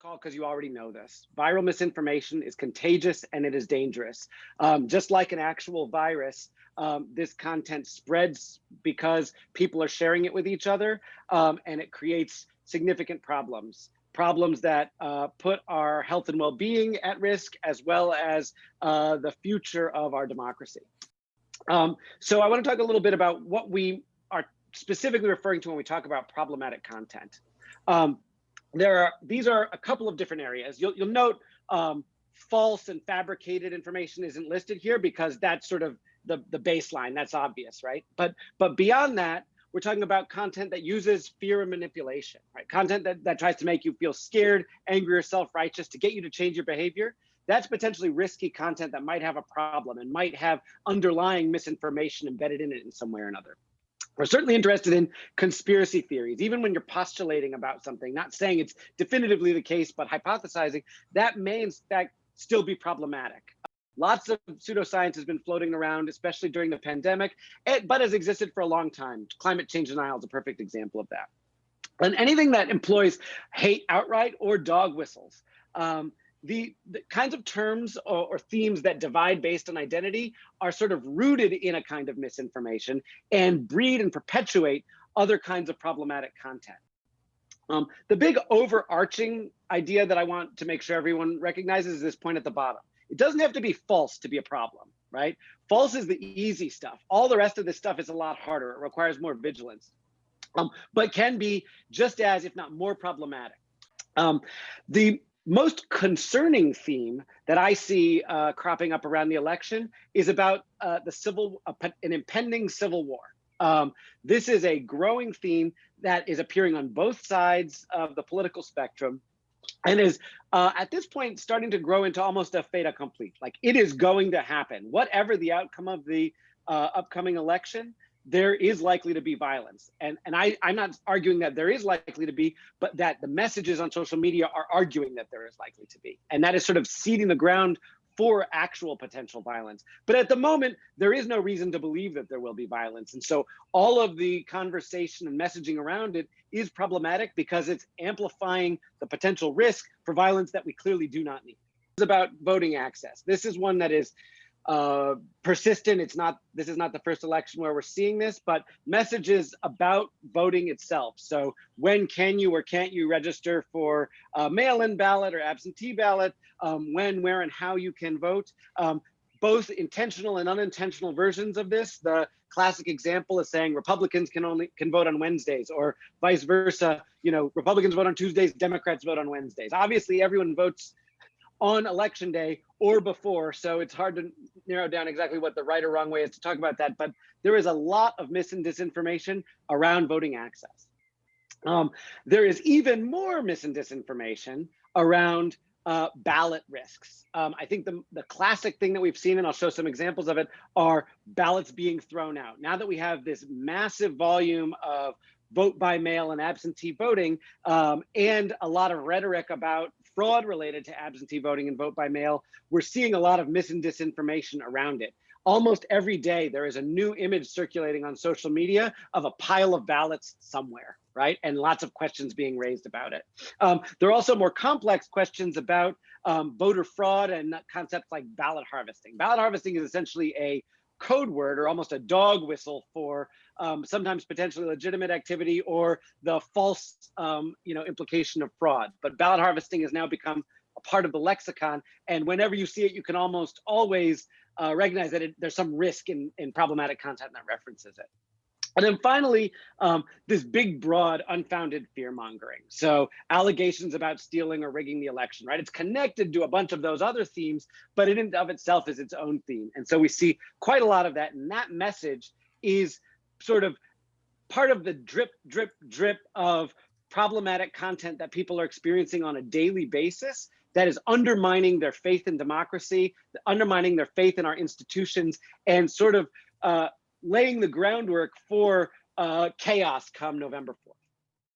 call because you already know this. Viral misinformation is contagious and it is dangerous. Just like an actual virus, this content spreads because people are sharing it with each other, and it creates significant problems. Problems that put our health and well-being at risk, as well as the future of our democracy. So I want to talk a little bit about what we are specifically referring to when we talk about problematic content. These are a couple of different areas. You'll note false and fabricated information isn't listed here because that's sort of the baseline. That's obvious, right? But beyond that, we're talking about content that uses fear and manipulation, right? Content that tries to make you feel scared, angry, or self-righteous to get you to change your behavior. That's potentially risky content that might have a problem and might have underlying misinformation embedded in it in some way or another. We're certainly interested in conspiracy theories, even when you're postulating about something, not saying it's definitively the case, but hypothesizing, that may in fact still be problematic. Lots of pseudoscience has been floating around, especially during the pandemic, but has existed for a long time. Climate change denial is a perfect example of that. And anything that employs hate outright or dog whistles. The kinds of terms or themes that divide based on identity are sort of rooted in a kind of misinformation and breed and perpetuate other kinds of problematic content. The big overarching idea that I want to make sure everyone recognizes is this point at the bottom. It doesn't have to be false to be a problem, right? False is the easy stuff. All the rest of this stuff is a lot harder. It requires more vigilance, but can be just as, if not more problematic. The most concerning theme that I see cropping up around the election is about an impending civil war. This is a growing theme that is appearing on both sides of the political spectrum and is at this point starting to grow into almost a fait accompli. Like, it is going to happen. Whatever the outcome of the upcoming election, there is likely to be violence. And I'm not arguing that there is likely to be, but that the messages on social media are arguing that there is likely to be. And that is sort of seeding the ground for actual potential violence. But at the moment, there is no reason to believe that there will be violence. And so all of the conversation and messaging around it is problematic because it's amplifying the potential risk for violence that we clearly do not need. It's about voting access. This is one that is persistent. This is not the first election where we're seeing this, but messages about voting itself. So when can you or can't you register for a mail-in ballot or absentee ballot, when, where, and how you can vote. Both intentional and unintentional versions of this. The classic example is saying Republicans can vote on Wednesdays, or vice versa. You know, Republicans vote on Tuesdays, Democrats vote on Wednesdays. Obviously, everyone votes on election day or before, so it's hard to narrow down exactly what the right or wrong way is to talk about that, but there is a lot of mis and disinformation around voting access. There is even more mis and disinformation around ballot risks. I think the classic thing that we've seen, and I'll show some examples of it, are ballots being thrown out. Now that we have this massive volume of vote by mail and absentee voting, and a lot of rhetoric about fraud related to absentee voting and vote by mail, we're seeing a lot of mis and disinformation around it. Almost every day, there is a new image circulating on social media of a pile of ballots somewhere, right? And lots of questions being raised about it. There are also more complex questions about voter fraud and concepts like ballot harvesting. Ballot harvesting is essentially a code word or almost a dog whistle for sometimes potentially legitimate activity or the false implication of fraud. But ballot harvesting has now become a part of the lexicon, and whenever you see it, you can almost always recognize that there's some risk in problematic content that references it. And then finally, this big, broad, unfounded fear-mongering. So allegations about stealing or rigging the election, right? It's connected to a bunch of those other themes, but in and of itself is its own theme. And so we see quite a lot of that, and that message is sort of part of the drip, drip, drip of problematic content that people are experiencing on a daily basis that is undermining their faith in democracy, undermining their faith in our institutions, and sort of laying the groundwork for chaos come November 4th.